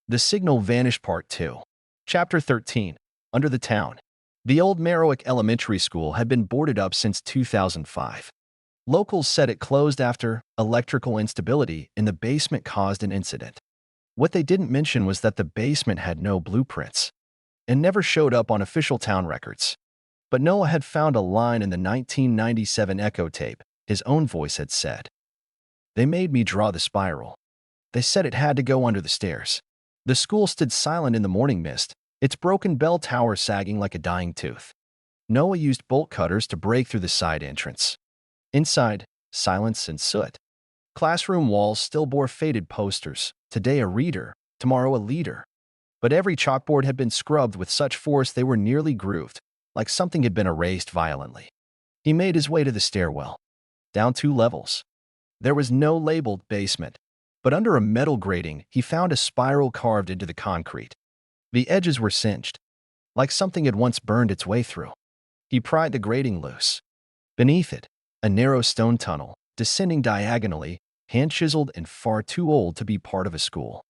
The Signal Vanish Part 2. Chapter 13. Under the Town. The old Merriwick Elementary School had been boarded up since 2005. Locals said it closed after electrical instability in the basement caused an incident. What they didn't mention was that the basement had no blueprints and never showed up on official town records. But Noah had found a line in the 1997 echo tape. His own voice had said, "They made me draw the spiral. They said it had to go under the stairs." The school stood silent in the morning mist, its broken bell tower sagging like a dying tooth. Noah used bolt cutters to break through the side entrance. Inside, silence and soot. Classroom walls still bore faded posters, today a reader, tomorrow a leader. But every chalkboard had been scrubbed with such force they were nearly grooved, like something had been erased violently. He made his way to the stairwell. Down 2 levels. There was no labeled basement, but under a metal grating, he found a spiral carved into the concrete. The edges were singed, like something had once burned its way through. He pried the grating loose. Beneath it, a narrow stone tunnel, descending diagonally, hand-chiseled and far too old to be part of a school.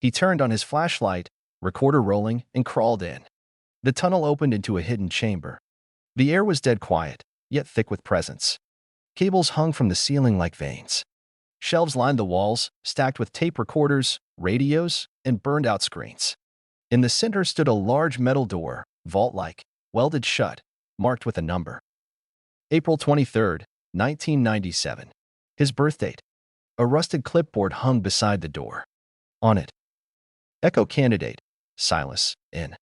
He turned on his flashlight, recorder rolling, and crawled in. The tunnel opened into a hidden chamber. The air was dead quiet, yet thick with presence. Cables hung from the ceiling like veins. Shelves lined the walls, stacked with tape recorders, radios, and burned-out screens. In the center stood a large metal door, vault-like, welded shut, marked with a number. April 23, 1997. His birthdate. A rusted clipboard hung beside the door. On it, Echo Candidate, Silas, in.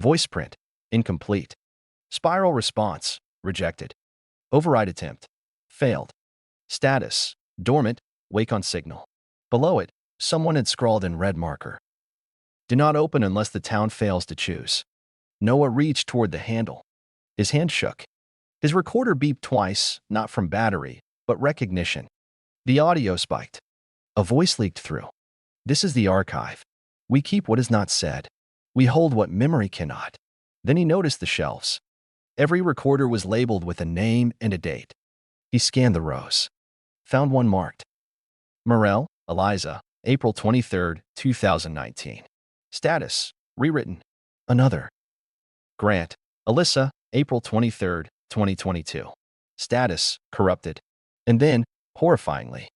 Voice print, incomplete. Spiral response, rejected. Override attempt, failed. Status, dormant, wake on signal. Below it, someone had scrawled in red marker, "Do not open unless the town fails to choose." Noah reached toward the handle. His hand shook. His recorder beeped twice, not from battery, but recognition. The audio spiked. A voice leaked through. "This is the archive. We keep what is not said. We hold what memory cannot." Then he noticed the shelves. Every recorder was labeled with a name and a date. He scanned the rows. Found one marked. Morel, Eliza, April 23, 2019. Status, rewritten. Another. Grant, Alyssa, April 23, 2022. Status, corrupted. And then, horrifyingly,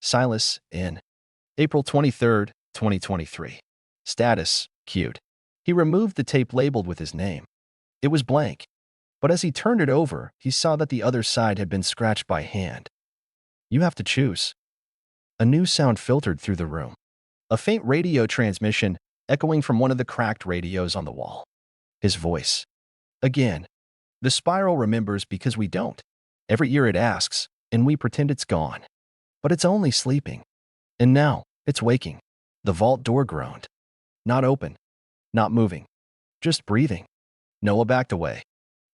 Silas, in. April 23, 2023. Status, queued. He removed the tape labeled with his name. It was blank. But as he turned it over, he saw that the other side had been scratched by hand. "You have to choose." A new sound filtered through the room. A faint radio transmission echoing from one of the cracked radios on the wall. His voice. Again. "The spiral remembers because we don't. Every year it asks, and we pretend it's gone. But it's only sleeping. And now, it's waking." The vault door groaned. Not open. Not moving. Just breathing. Noah backed away.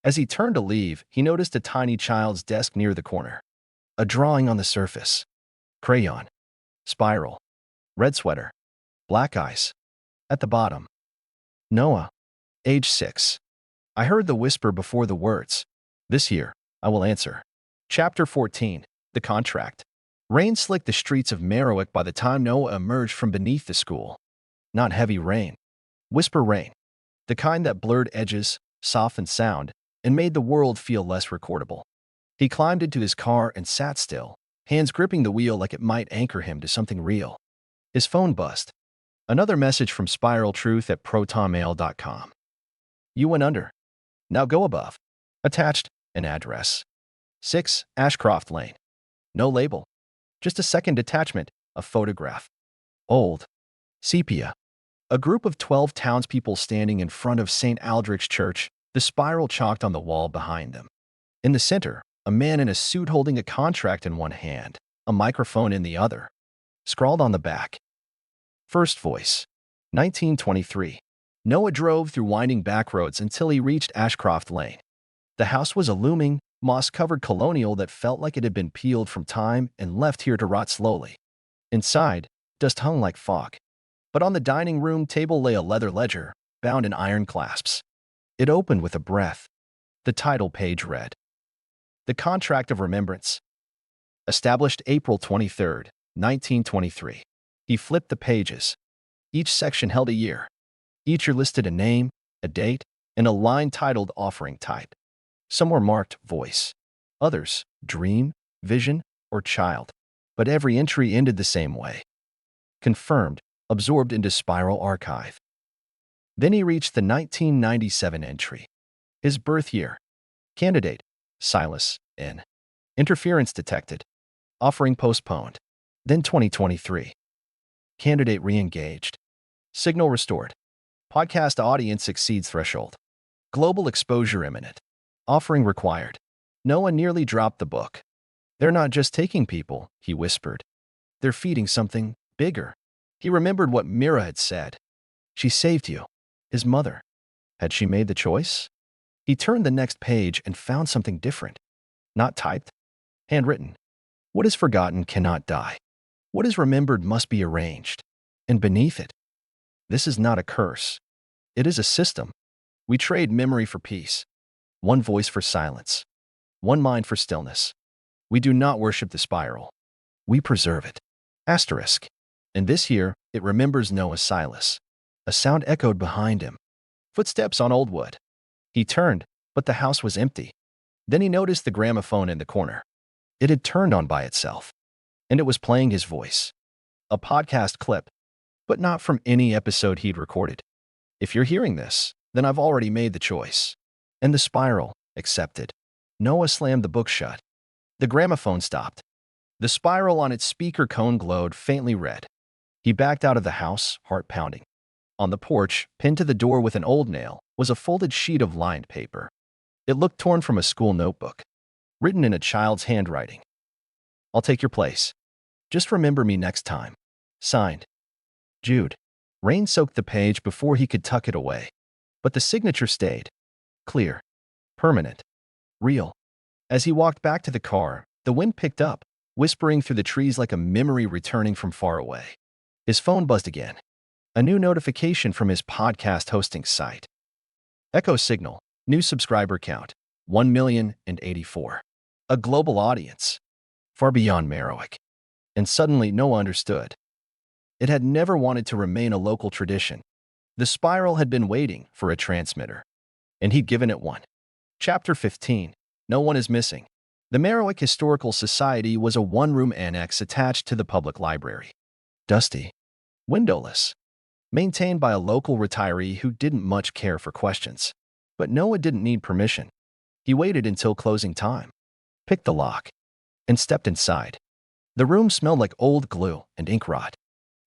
As he turned to leave, he noticed a tiny child's desk near the corner. A drawing on the surface. Crayon. Spiral. Red sweater. Black eyes. At the bottom. Noah. Age 6. I heard the whisper before the words. "This year, I will answer." Chapter 14. The Contract. Rain slicked the streets of Merriwick by the time Noah emerged from beneath the school. Not heavy rain. Whisper rain. The kind that blurred edges, softened sound, and made the world feel less recordable. He climbed into his car and sat still, hands gripping the wheel like it might anchor him to something real. His phone buzzed. Another message from spiraltruth@protonmail.com. "You went under. Now go above." Attached, an address. 6 Ashcroft Lane. No label. Just a second attachment, a photograph. Old. Sepia. A group of 12 townspeople standing in front of St. Aldrich's Church, the spiral chalked on the wall behind them. In the center, a man in a suit holding a contract in one hand, a microphone in the other. Scrawled on the back. First voice. 1923. Noah drove through winding back roads until he reached Ashcroft Lane. The house was a looming, moss-covered colonial that felt like it had been peeled from time and left here to rot slowly. Inside, dust hung like fog. But on the dining room table lay a leather ledger, bound in iron clasps. It opened with a breath. The title page read, "The Contract of Remembrance. Established April 23, 1923. He flipped the pages. Each section held a year. Each year listed a name, a date, and a line titled offering type. Some were marked voice. Others, dream, vision, or child. But every entry ended the same way. Confirmed, absorbed into spiral archive. Then he reached the 1997 entry. His birth year. Candidate, Silas, N. Interference detected. Offering postponed. Then 2023. Candidate re-engaged. Signal restored. Podcast audience exceeds threshold. Global exposure imminent. Offering required. Noah nearly dropped the book. They're not just taking people, he whispered. They're feeding something bigger. He remembered what Mira had said. She saved you. His mother. Had she made the choice? He turned the next page and found something different. Not typed. Handwritten. What is forgotten cannot die. What is remembered must be arranged. And beneath it, this is not a curse. It is a system. We trade memory for peace. One voice for silence. One mind for stillness. We do not worship the spiral. We preserve it. Asterisk. And this year, it remembers Noah Silas. A sound echoed behind him. Footsteps on old wood. He turned, but the house was empty. Then he noticed the gramophone in the corner. It had turned on by itself. And it was playing his voice. A podcast clip, but not from any episode he'd recorded. If you're hearing this, then I've already made the choice. And the spiral, accepted. Noah slammed the book shut. The gramophone stopped. The spiral on its speaker cone glowed faintly red. He backed out of the house, heart pounding. On the porch, pinned to the door with an old nail, was a folded sheet of lined paper. It looked torn from a school notebook, written in a child's handwriting. I'll take your place. Just remember me next time. Signed, Jude. Rain soaked the page before he could tuck it away. But the signature stayed. Clear. Permanent. Real. As he walked back to the car, the wind picked up, whispering through the trees like a memory returning from far away. His phone buzzed again. A new notification from his podcast hosting site. Echo signal. New subscriber count. 1,084,000. A global audience. Far beyond Marowak. And suddenly Noah understood. It had never wanted to remain a local tradition. The spiral had been waiting for a transmitter. And he'd given it one. Chapter 15. No one is missing. The Marowak Historical Society was a one-room annex attached to the public library. Dusty. Windowless. Maintained by a local retiree who didn't much care for questions. But Noah didn't need permission. He waited until closing time, picked the lock, and stepped inside. The room smelled like old glue and ink rot.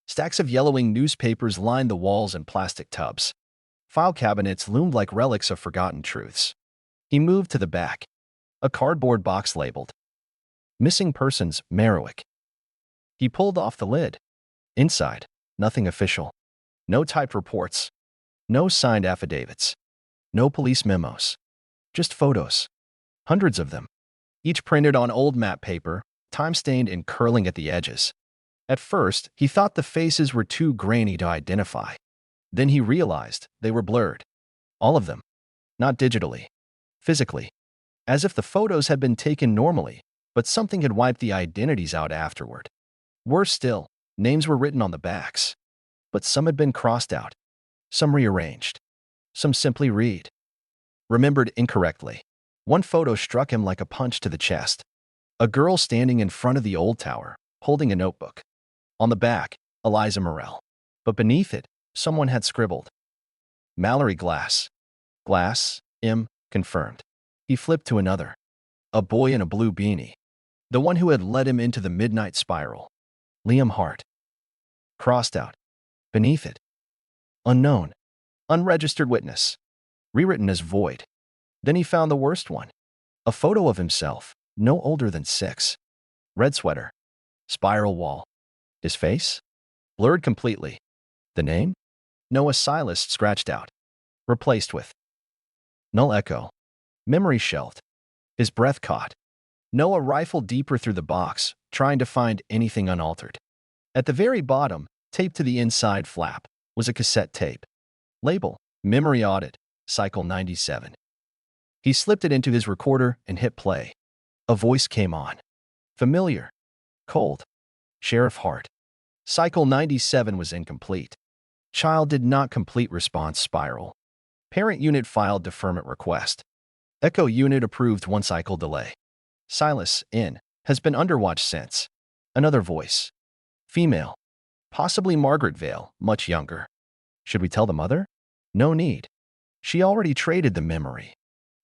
Stacks of yellowing newspapers lined the walls and plastic tubs. File cabinets loomed like relics of forgotten truths. He moved to the back. A cardboard box labeled, Missing Persons, Marowak. He pulled off the lid. Inside, nothing official. No typed reports. No signed affidavits. No police memos. Just photos. Hundreds of them. Each printed on old map paper, time-stained and curling at the edges. At first, he thought the faces were too grainy to identify. Then he realized they were blurred. All of them. Not digitally. Physically. As if the photos had been taken normally, but something had wiped the identities out afterward. Worse still, names were written on the backs. But some had been crossed out. Some rearranged. Some simply read. Remembered incorrectly. One photo struck him like a punch to the chest. A girl standing in front of the old tower, holding a notebook. On the back, Eliza Morell. But beneath it, someone had scribbled. Mallory Glass. Glass, M, confirmed. He flipped to another. A boy in a blue beanie. The one who had led him into the midnight spiral. Liam Hart. Crossed out. Beneath it. Unknown. Unregistered witness. Rewritten as void. Then he found the worst one. A photo of himself, no older than 6. Red sweater. Spiral wall. His face? Blurred completely. The name? Noah Silas scratched out. Replaced with null echo. Memory shelved. His breath caught. Noah rifled deeper through the box, trying to find anything unaltered. At the very bottom, taped to the inside flap, was a cassette tape. Label, Memory Audit, Cycle 97. He slipped it into his recorder and hit play. A voice came on. Familiar. Cold. Sheriff Hart. Cycle 97 was incomplete. Child did not complete response spiral. Parent unit filed deferment request. Echo unit approved 1 cycle delay. Silas, in, has been underwatch since. Another voice. Female. Possibly Margaret Vale, much younger. Should we tell the mother? No need. She already traded the memory.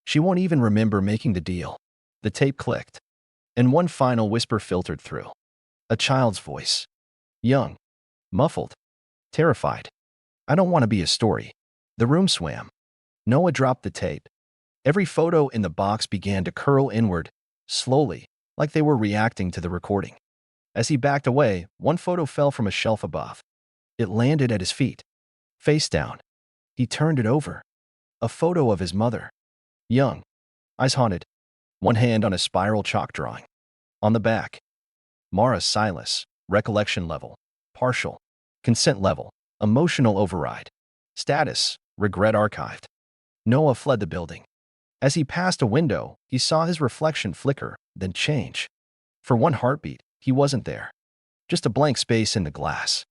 She won't even remember making the deal. The tape clicked, and one final whisper filtered through. A child's voice. Young. Muffled. Terrified. I don't want to be a story. The room swam. Noah dropped the tape. Every photo in the box began to curl inward, slowly, like they were reacting to the recording. As he backed away, one photo fell from a shelf above. It landed at his feet. Face down. He turned it over. A photo of his mother. Young. Eyes haunted. One hand on a spiral chalk drawing. On the back. Noah Silas. Recollection level. Partial. Consent level. Emotional override. Status. Regret archived. Noah fled the building. As he passed a window, he saw his reflection flicker, then change. For one heartbeat, he wasn't there. Just a blank space in the glass.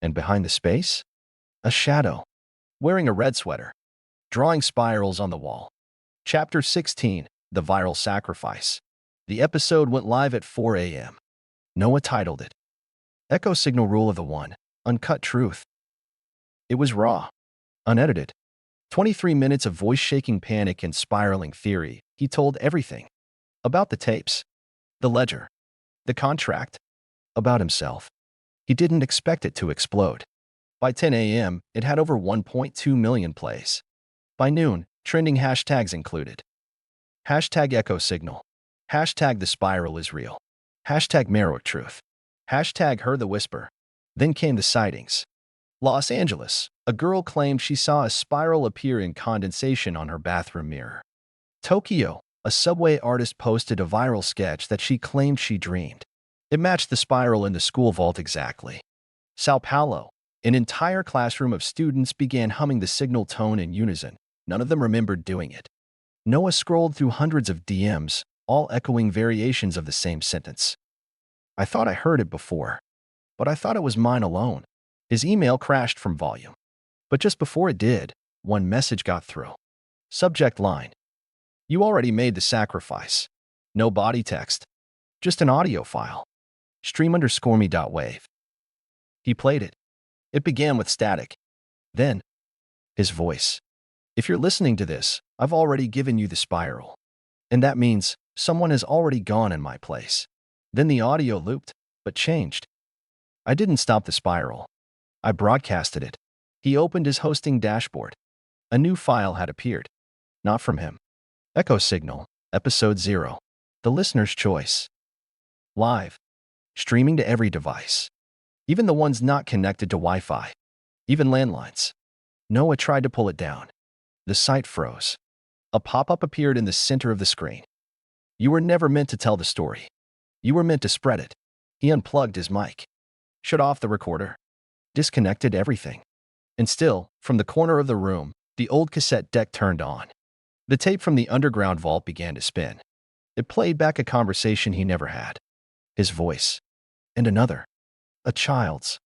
And behind the space? A shadow. Wearing a red sweater. Drawing spirals on the wall. Chapter 16, The Viral Sacrifice. The episode went live at 4 a.m. Noah titled it, Echo Signal Rule of the One, Uncut Truth. It was raw. Unedited. 23 minutes of voice-shaking panic and spiraling theory. He told everything. About the tapes. The ledger. The contract. About himself. He didn't expect it to explode. By 10 a.m., it had over 1.2 million plays. By noon, trending hashtags included. Hashtag Echo Signal. Hashtag The Spiral is Real. Hashtag Marrow Truth. Hashtag Heard the Whisper. Then came the sightings. Los Angeles. A girl claimed she saw a spiral appear in condensation on her bathroom mirror. Tokyo. A subway artist posted a viral sketch that she claimed she dreamed. It matched the spiral in the school vault exactly. Sao Paulo. An entire classroom of students began humming the signal tone in unison. None of them remembered doing it. Noah scrolled through hundreds of DMs, all echoing variations of the same sentence. I thought I heard it before, but I thought it was mine alone. His email crashed from volume. But just before it did, one message got through. Subject line. You already made the sacrifice. No body text. Just an audio file. Stream_me.wave. He played it. It began with static. Then, his voice. If you're listening to this, I've already given you the spiral. And that means someone has already gone in my place. Then the audio looped, but changed. I didn't stop the spiral. I broadcasted it. He opened his hosting dashboard. A new file had appeared. Not from him. Echo Signal, Episode 0. The Listener's Choice. Live. Streaming to every device. Even the ones not connected to Wi-Fi. Even landlines. Noah tried to pull it down. The site froze. A pop-up appeared in the center of the screen. You were never meant to tell the story. You were meant to spread it. He unplugged his mic. Shut off the recorder. Disconnected everything. And still, from the corner of the room, the old cassette deck turned on. The tape from the underground vault began to spin. It played back a conversation he never had. His voice. And another. A child's.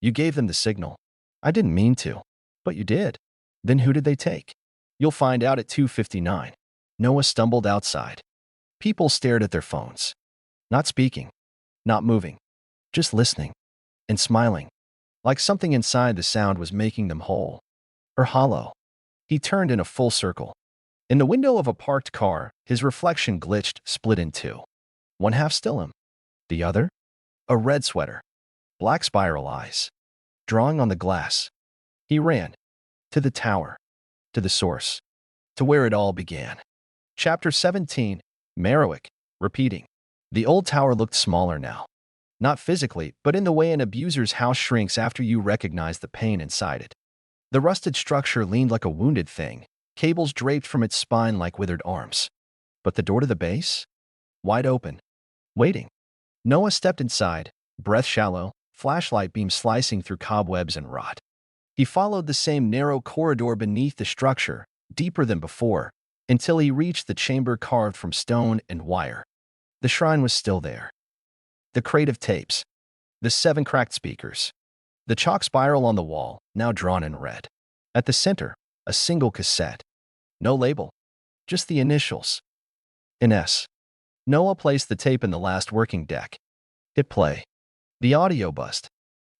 You gave them the signal. I didn't mean to. But you did. Then who did they take? You'll find out at 2:59. Noah stumbled outside. People stared at their phones. Not speaking. Not moving. Just listening. And smiling. Like something inside the sound was making them whole. Or hollow. He turned in a full circle. In the window of a parked car, his reflection glitched, split in two. One half still him. The other? A red sweater. Black spiral eyes. Drawing on the glass. He ran. To the tower. To the source. To where it all began. Chapter 17. Marrowick. Repeating. The old tower looked smaller now. Not physically, but in the way an abuser's house shrinks after you recognize the pain inside it. The rusted structure leaned like a wounded thing, cables draped from its spine like withered arms. But the door to the base? Wide open. Waiting. Noah stepped inside, breath shallow, flashlight beam slicing through cobwebs and rot. He followed the same narrow corridor beneath the structure, deeper than before, until he reached the chamber carved from stone and wire. The shrine was still there. The crate of tapes. The 7 cracked speakers. The chalk spiral on the wall, now drawn in red. At the center, a single cassette. No label, just the initials. In S. Noah placed the tape in the last working deck. Hit play. The audio bust.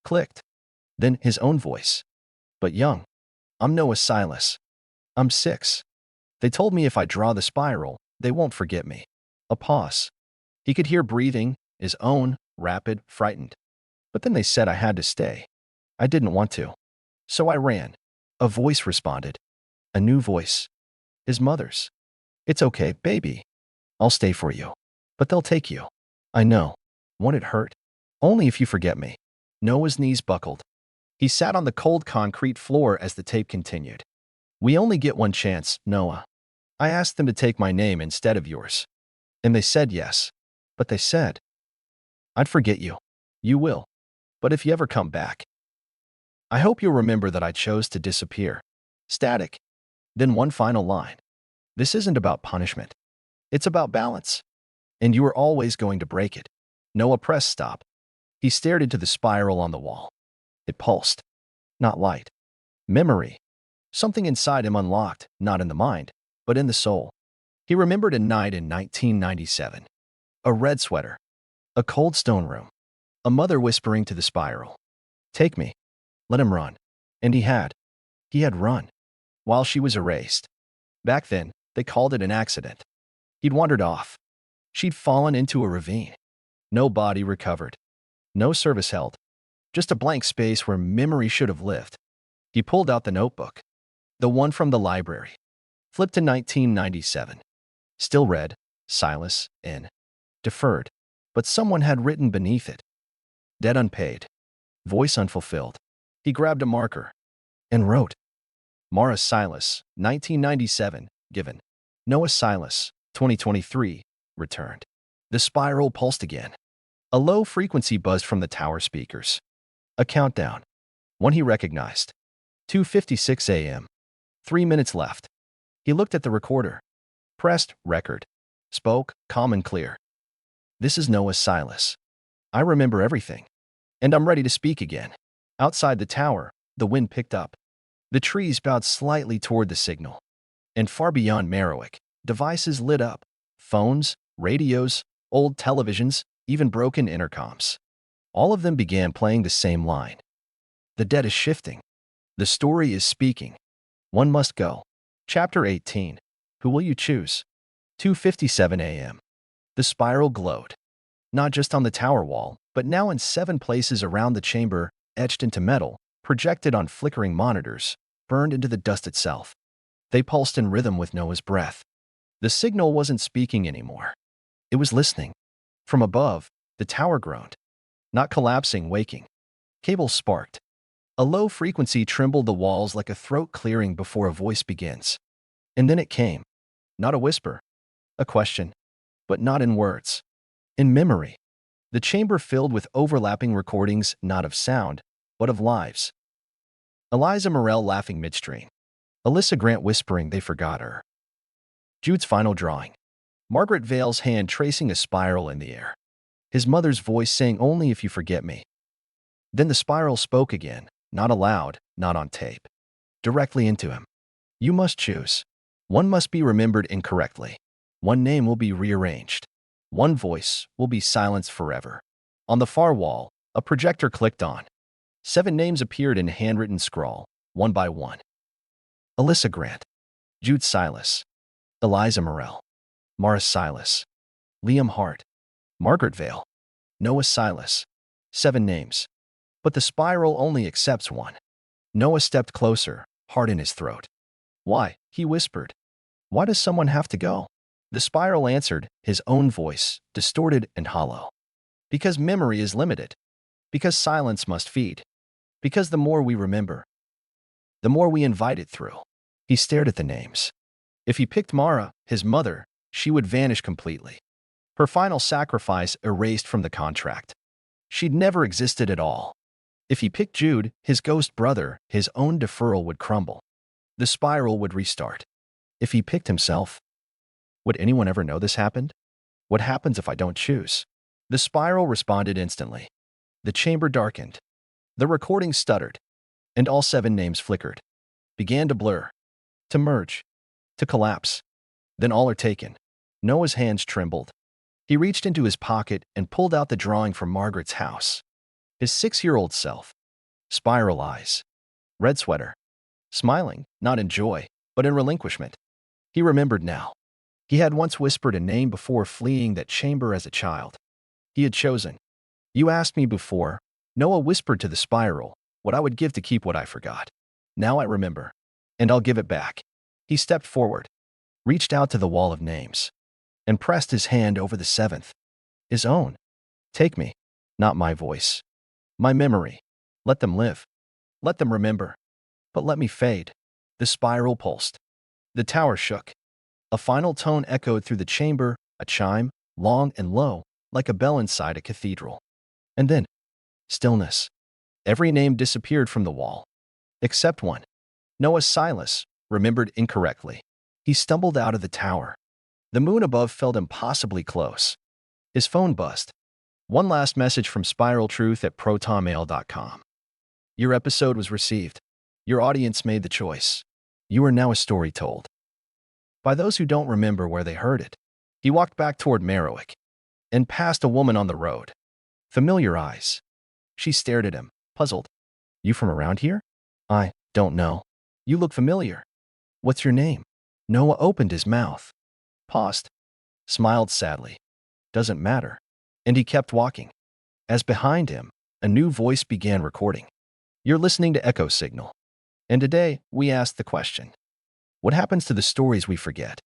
Clicked. Then his own voice. But young. I'm Noah Silas. I'm 6. They told me if I draw the spiral, they won't forget me. A pause. He could hear breathing, his own, rapid, frightened. But then they said I had to stay. I didn't want to. So I ran. A voice responded. A new voice. His mother's. It's okay, baby. I'll stay for you. But they'll take you. I know. Won't it hurt? Only if you forget me. Noah's knees buckled. He sat on the cold concrete floor as the tape continued. We only get one chance, Noah. I asked them to take my name instead of yours. And they said yes. But they said, I'd forget you. You will. But if you ever come back, I hope you'll remember that I chose to disappear. Static. Then one final line. This isn't about punishment. It's about balance. And you are always going to break it. Noah pressed stop. He stared into the spiral on the wall. It pulsed. Not light. Memory. Something inside him unlocked, not in the mind, but in the soul. He remembered a night in 1997. A red sweater. A cold stone room. A mother whispering to the spiral. Take me. Let him run. And he had. He had run. While she was erased. Back then, they called it an accident. He'd wandered off. She'd fallen into a ravine. No body recovered. No service held. Just a blank space where memory should have lived. He pulled out the notebook. The one from the library. Flipped to 1997. Still read, Silas, in. Deferred. But someone had written beneath it. Debt unpaid. Voice unfulfilled. He grabbed a marker. And wrote. Noah Silas, 1997, given. Noah Silas, 2023, returned. The spiral pulsed again. A low frequency buzzed from the tower speakers. A countdown. One he recognized. 2:56 a.m. 3 minutes left. He looked at the recorder. Pressed record. Spoke, calm and clear. This is Noah Silas. I remember everything. And I'm ready to speak again. Outside the tower, the wind picked up. The trees bowed slightly toward the signal. And far beyond Merriwick, devices lit up. Phones, radios, old televisions, even broken intercoms. All of them began playing the same line. The debt is shifting. The story is speaking. One must go. Chapter 18. Who will you choose? 2:57 a.m. The spiral glowed. Not just on the tower wall, but now in 7 places around the chamber, etched into metal, projected on flickering monitors, burned into the dust itself. They pulsed in rhythm with Noah's breath. The signal wasn't speaking anymore. It was listening. From above, the tower groaned. Not collapsing, waking. Cables sparked. A low frequency trembled the walls like a throat clearing before a voice begins. And then it came. Not a whisper. A question. But not in words. In memory. The chamber filled with overlapping recordings not of sound, but of lives. Eliza Morell laughing midstream. Alyssa Grant whispering they forgot her. Jude's final drawing. Margaret Vale's hand tracing a spiral in the air. His mother's voice saying only if you forget me. Then the spiral spoke again, not aloud, not on tape. Directly into him. You must choose. One must be remembered incorrectly. One name will be rearranged. One voice will be silenced forever. On the far wall, a projector clicked on. 7 names appeared in handwritten scrawl, one by one. Alyssa Grant. Jude Silas. Eliza Morell. Noah Silas. Liam Hart. Margaret Vale. Noah Silas. 7 names. But the spiral only accepts one. Noah stepped closer, heart in his throat. Why? He whispered. Why does someone have to go? The spiral answered, his own voice, distorted and hollow. Because memory is limited. Because silence must feed. Because the more we remember, the more we invite it through. He stared at the names. If he picked Mara, his mother, she would vanish completely. Her final sacrifice erased from the contract. She'd never existed at all. If he picked Jude, his ghost brother, his own deferral would crumble. The spiral would restart. If he picked himself, would anyone ever know this happened? What happens if I don't choose? The spiral responded instantly. The chamber darkened. The recording stuttered, and all 7 names flickered, began to blur, to merge, to collapse. Then all are taken. Noah's hands trembled. He reached into his pocket and pulled out the drawing from Margaret's house. His 6-year-old self. Spiral eyes. Red sweater. Smiling, not in joy, but in relinquishment. He remembered now. He had once whispered a name before fleeing that chamber as a child. He had chosen. You asked me before, Noah whispered to the spiral, what I would give to keep what I forgot. Now I remember, and I'll give it back. He stepped forward, reached out to the wall of names, and pressed his hand over the 7th. His own. Take me, not my voice. My memory. Let them live. Let them remember. But let me fade. The spiral pulsed. The tower shook. A final tone echoed through the chamber, a chime, long and low, like a bell inside a cathedral. And then, stillness. Every name disappeared from the wall. Except one. Noah Silas, remembered incorrectly. He stumbled out of the tower. The moon above felt impossibly close. His phone buzzed. One last message from spiraltruth@protonmail.com. Your episode was received. Your audience made the choice. You are now a story told. By those who don't remember where they heard it. He walked back toward Merriwick and passed a woman on the road. Familiar eyes. She stared at him, puzzled. You from around here? I don't know. You look familiar. What's your name? Noah opened his mouth, paused, smiled sadly. Doesn't matter. And he kept walking. As behind him, a new voice began recording. You're listening to Echo Signal. And today, we ask the question. What happens to the stories we forget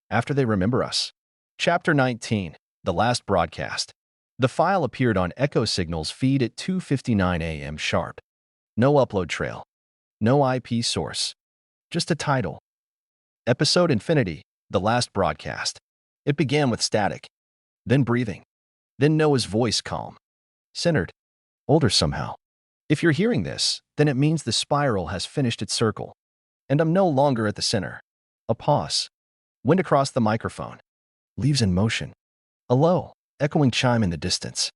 after they remember us? Chapter 19, The Last Broadcast. The file appeared on Echo Signal's feed at 2:59 a.m. sharp. No upload trail. No IP source. Just a title. Episode Infinity, The Last Broadcast. It began with static, then breathing, then Noah's voice calm, centered, older somehow. If you're hearing this, then it means the spiral has finished its circle, and I'm no longer at the center. A pause. Wind across the microphone. Leaves in motion. A low, echoing chime in the distance.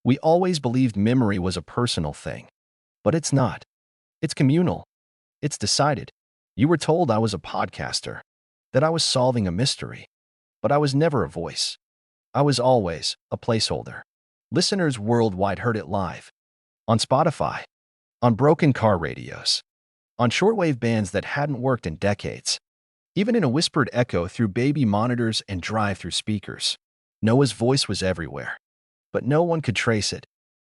We always believed memory was a personal thing. But it's not. It's communal. It's decided. You were told I was a podcaster, that I was solving a mystery. But I was never a voice. I was always a placeholder. Listeners worldwide heard it live. On Spotify. On broken car radios. On shortwave bands that hadn't worked in decades. Even in a whispered echo through baby monitors and drive-through speakers. Noah's voice was everywhere. But no one could trace it.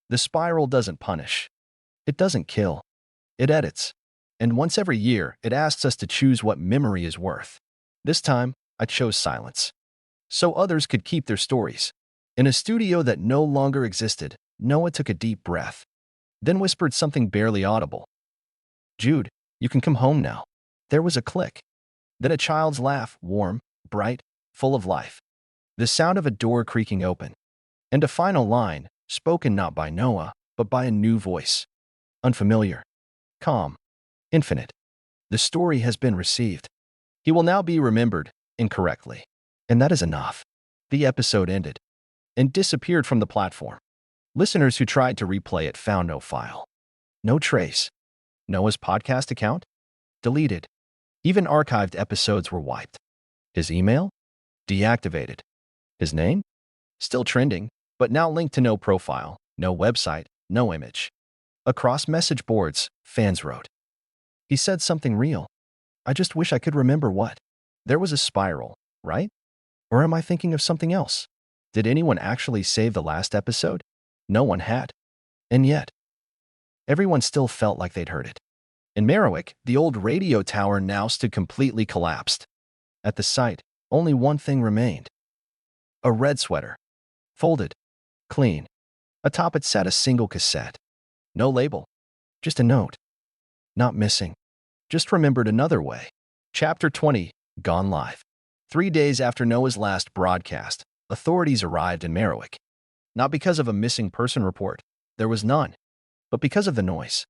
The spiral doesn't punish. It doesn't kill. It edits. And once every year, it asks us to choose what memory is worth. This time, I chose silence. So others could keep their stories. In a studio that no longer existed, Noah took a deep breath. Then whispered something barely audible. Jude, you can come home now. There was a click. Then a child's laugh, warm, bright, full of life. The sound of a door creaking open. And a final line, spoken not by Noah, but by a new voice. Unfamiliar. Calm. Infinite. The story has been received. He will now be remembered incorrectly. And that is enough. The episode ended and disappeared from the platform. Listeners who tried to replay it found no file. No trace. Noah's podcast account? Deleted. Even archived episodes were wiped. His email? Deactivated. His name? Still trending, but now linked to no profile, no website, no image. Across message boards, fans wrote. He said something real. I just wish I could remember what. There was a spiral, right? Or am I thinking of something else? Did anyone actually save the last episode? No one had. And yet, everyone still felt like they'd heard it. In Merriwick, the old radio tower now stood completely collapsed. At the site, only one thing remained. A red sweater. Folded. Clean. Atop it sat a single cassette. No label. Just a note. Not missing. Just remembered another way. Chapter 20, Gone Live. 3 days after Noah's last broadcast, authorities arrived in Merriwick. Not because of a missing person report. There was none. But because of the noise.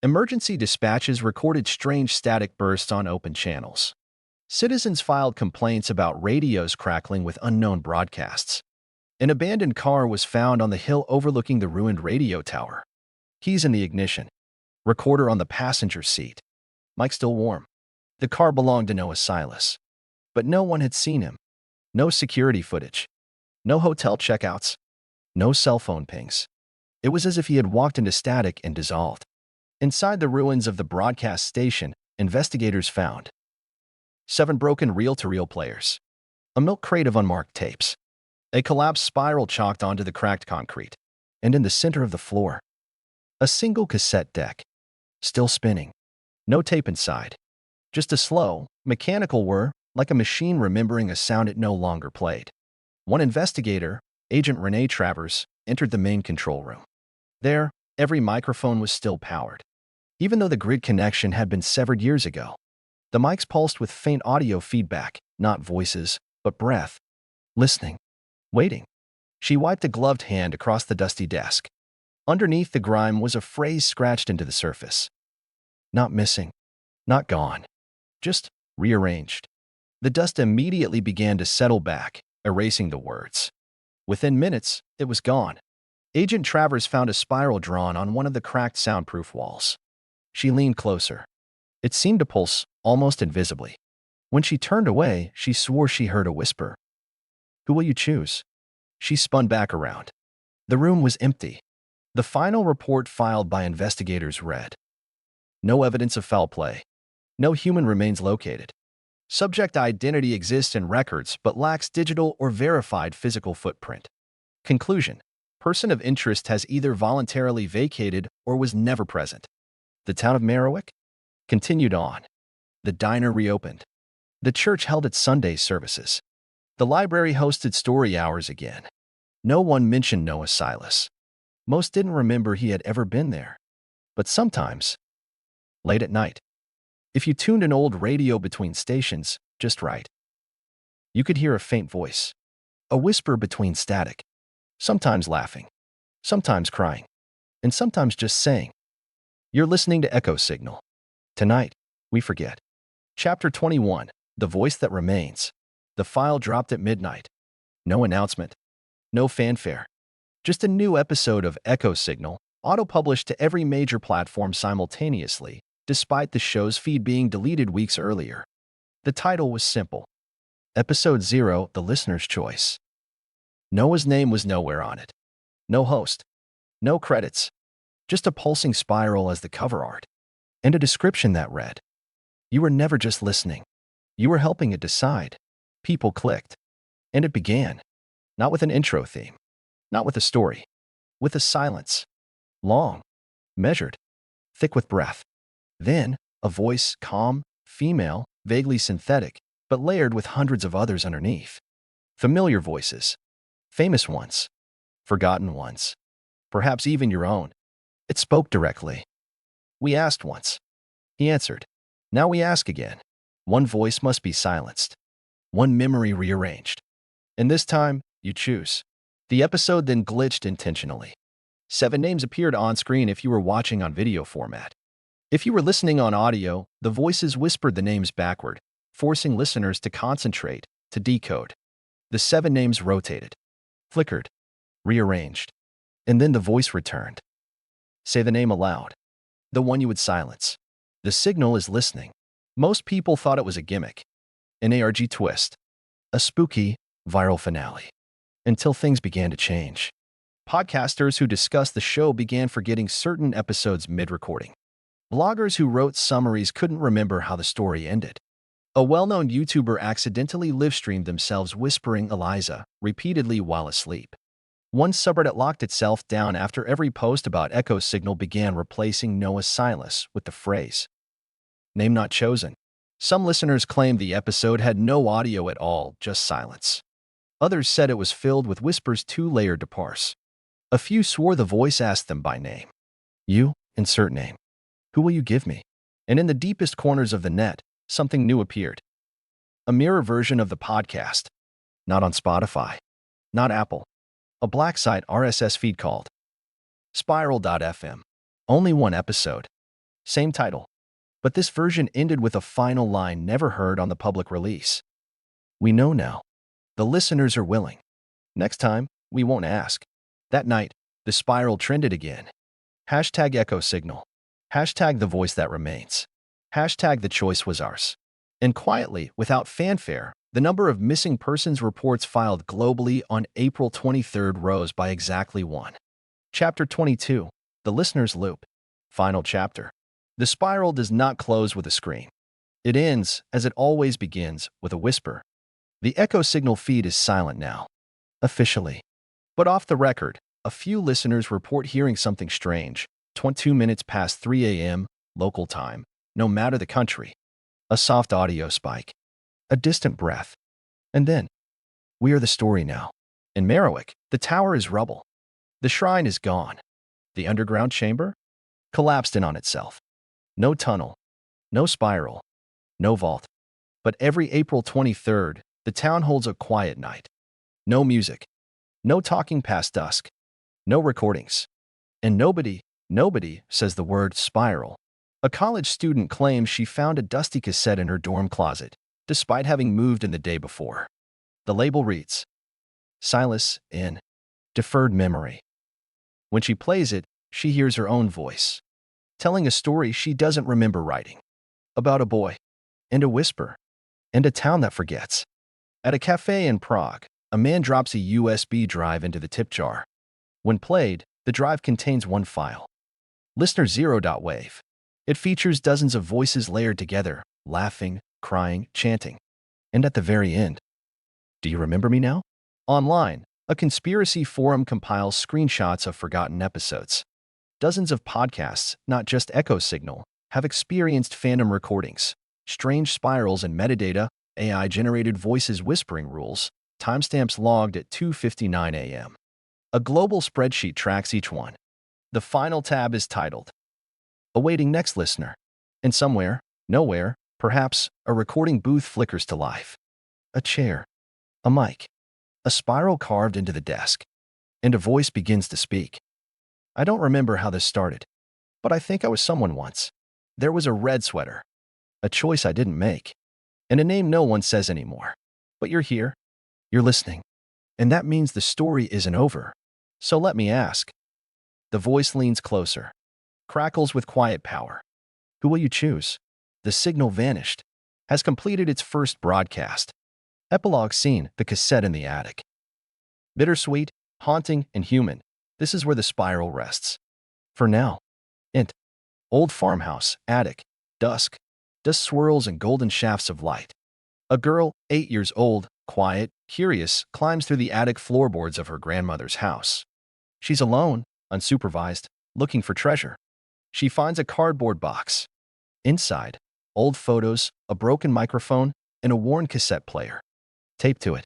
Emergency dispatches recorded strange static bursts on open channels. Citizens filed complaints about radios crackling with unknown broadcasts. An abandoned car was found on the hill overlooking the ruined radio tower. Keys in the ignition. Recorder on the passenger seat. Mic still warm. The car belonged to Noah Silas. But no one had seen him. No security footage. No hotel checkouts. No cell phone pings. It was as if he had walked into static and dissolved. Inside the ruins of the broadcast station, investigators found 7 broken reel-to-reel players, a milk crate of unmarked tapes, a collapsed spiral chalked onto the cracked concrete, and in the center of the floor, a single cassette deck, still spinning. No tape inside. Just a slow, mechanical whir, like a machine remembering a sound it no longer played. One investigator, Agent Renee Travers, entered the main control room. There, every microphone was still powered. Even though the grid connection had been severed years ago, the mics pulsed with faint audio feedback, not voices, but breath. Listening. Waiting. She wiped a gloved hand across the dusty desk. Underneath the grime was a phrase scratched into the surface. Not missing. Not gone. Just rearranged. The dust immediately began to settle back, erasing the words. Within minutes, it was gone. Agent Travers found a spiral drawn on one of the cracked soundproof walls. She leaned closer. It seemed to pulse, almost invisibly. When she turned away, she swore she heard a whisper. "Who will you choose?" She spun back around. The room was empty. The final report filed by investigators read, "No evidence of foul play. No human remains located. Subject identity exists in records but lacks digital or verified physical footprint. Conclusion: person of interest has either voluntarily vacated or was never present." The town of Merowick continued on. The diner reopened. The church held its Sunday services. The library hosted story hours again. No one mentioned Noah Silas. Most didn't remember he had ever been there. But sometimes, late at night, if you tuned an old radio between stations just right, you could hear a faint voice, a whisper between static, sometimes laughing, sometimes crying, and sometimes just saying, "You're listening to Echo Signal. Tonight, we forget." Chapter 21, The Voice That Remains. The file dropped at midnight. No announcement. No fanfare. Just a new episode of Echo Signal, auto-published to every major platform simultaneously, despite the show's feed being deleted weeks earlier. The title was simple. Episode 0, The Listener's Choice. Noah's name was nowhere on it. No host. No credits. Just a pulsing spiral as the cover art. And a description that read, "You were never just listening. You were helping it decide." People clicked. And it began. Not with an intro theme. Not with a story. With a silence. Long. Measured. Thick with breath. Then, a voice, calm, female, vaguely synthetic, but layered with hundreds of others underneath. Familiar voices. Famous ones. Forgotten ones. Perhaps even your own. It spoke directly. "We asked once." He answered. "Now we ask again." One voice must be silenced. One memory rearranged. And this time, you choose. The episode then glitched intentionally. 7 names appeared on screen if you were watching on video format. If you were listening on audio, the voices whispered the names backward, forcing listeners to concentrate, to decode. The 7 names rotated, flickered, rearranged, and then the voice returned. Say the name aloud. The one you would silence. The signal is listening. Most people thought it was a gimmick, an ARG twist, a spooky, viral finale. Until things began to change. Podcasters who discussed the show began forgetting certain episodes mid-recording. Bloggers who wrote summaries couldn't remember how the story ended. A well-known YouTuber accidentally live-streamed themselves whispering Eliza repeatedly while asleep. One subreddit locked itself down after every post about Echo Signal began replacing Noah Silas with the phrase, "Name not chosen." Some listeners claimed the episode had no audio at all, just silence. Others said it was filled with whispers too layered to parse. A few swore the voice asked them by name. "You, insert name. Who will you give me?" And in the deepest corners of the net, something new appeared. A mirror version of the podcast. Not on Spotify. Not Apple. A black site RSS feed called Spiral.fm. Only 1 episode. Same title. But this version ended with a final line never heard on the public release. "We know now. The listeners are willing. Next time, we won't ask." That night, the spiral trended again. Hashtag echo signal. Hashtag the voice that remains. Hashtag the choice was ours. And quietly, without fanfare, the number of missing persons reports filed globally on April 23rd rose by exactly one. Chapter 22. The Listener's Loop. Final chapter. The spiral does not close with a scream. It ends, as it always begins, with a whisper. The echo signal feed is silent now. Officially. But off the record, a few listeners report hearing something strange, 22 minutes past 3 a.m., local time, no matter the country. A soft audio spike. A distant breath. And then, we are the story now. In Merowick, the tower is rubble. The shrine is gone. The underground chamber? Collapsed in on itself. No tunnel. No spiral. No vault. But every April 23rd, the town holds a quiet night. No music. No talking past dusk. No recordings. And nobody says the word spiral. A college student claims she found a dusty cassette in her dorm closet, despite having moved in the day before. The label reads, Silas in deferred memory. When she plays it, she hears her own voice, telling a story she doesn't remember writing. About a boy, and a whisper, and a town that forgets. At a cafe in Prague, a man drops a USB drive into the tip jar. When played, the drive contains one file. Listener 0.wave. It features dozens of voices layered together, laughing, crying, chanting. And at the very end, do you remember me now? Online, a conspiracy forum compiles screenshots of forgotten episodes. Dozens of podcasts, not just Echo Signal, have experienced phantom recordings, strange spirals and metadata, AI-generated voices whispering rules, timestamps logged at 2:59 a.m. A global spreadsheet tracks each one. The final tab is titled, Awaiting Next Listener. And somewhere, nowhere, perhaps, a recording booth flickers to life. A chair. A mic. A spiral carved into the desk. And a voice begins to speak. I don't remember how this started, but I think I was someone once. There was a red sweater. A choice I didn't make. And a name no one says anymore. But you're here. You're listening. And that means the story isn't over. So let me ask. The voice leans closer. Crackles with quiet power. Who will you choose? The signal vanished. Has completed its first broadcast. Epilogue scene, the cassette in the attic. Bittersweet, haunting, and human. This is where the spiral rests. For now. Int. Old farmhouse, attic, dusk. Dust swirls and golden shafts of light. A girl, 8 years old, quiet, curious, climbs through the attic floorboards of her grandmother's house. She's alone, unsupervised, looking for treasure. She finds a cardboard box. Inside, old photos, a broken microphone, and a worn cassette player. Taped to it.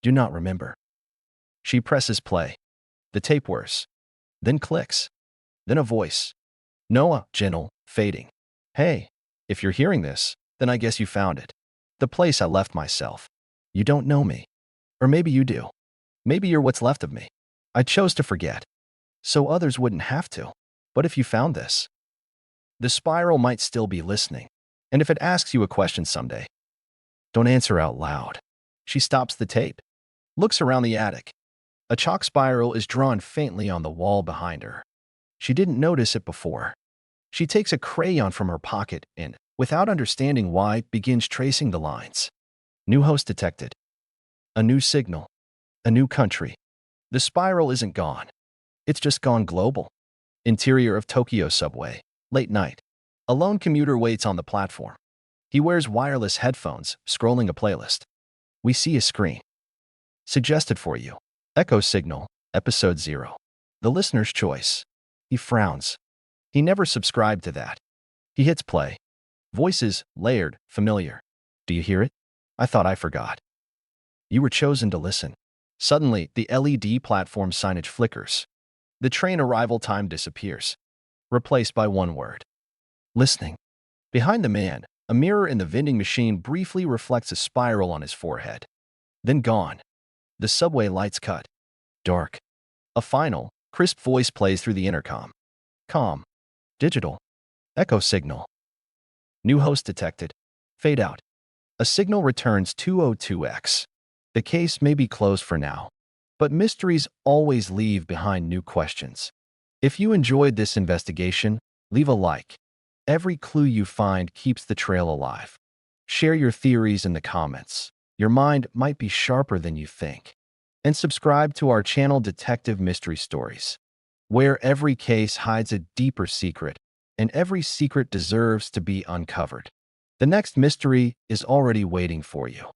Do not remember. She presses play. The tape whirs. Then clicks. Then a voice. Noah, gentle, fading. Hey, if you're hearing this, then I guess you found it. The place I left myself. You don't know me. Or maybe you do. Maybe you're what's left of me. I chose to forget. So others wouldn't have to. But if you found this, the spiral might still be listening. And if it asks you a question someday, don't answer out loud. She stops the tape. Looks around the attic. A chalk spiral is drawn faintly on the wall behind her. She didn't notice it before. She takes a crayon from her pocket and, without understanding why, begins tracing the lines. New host detected. A new signal. A new country. The spiral isn't gone. It's just gone global. Interior of Tokyo subway. Late night. A lone commuter waits on the platform. He wears wireless headphones, scrolling a playlist. We see a screen. Suggested for you. Echo Signal, Episode 0. The listener's choice. He frowns. He never subscribed to that. He hits play. Voices, layered, familiar. Do you hear it? I thought I forgot. You were chosen to listen. Suddenly, the LED platform signage flickers. The train arrival time disappears, replaced by one word. Listening. Behind the man, a mirror in the vending machine briefly reflects a spiral on his forehead. Then gone. The subway lights cut. Dark. A final, crisp voice plays through the intercom. Calm. Digital. Echo signal. New host detected. Fade out. A signal returns 202x. The case may be closed for now, but mysteries always leave behind new questions. If you enjoyed this investigation, leave a like. Every clue you find keeps the trail alive. Share your theories in the comments. Your mind might be sharper than you think. And subscribe to our channel Detective Mystery Stories, where every case hides a deeper secret, and every secret deserves to be uncovered. The next mystery is already waiting for you.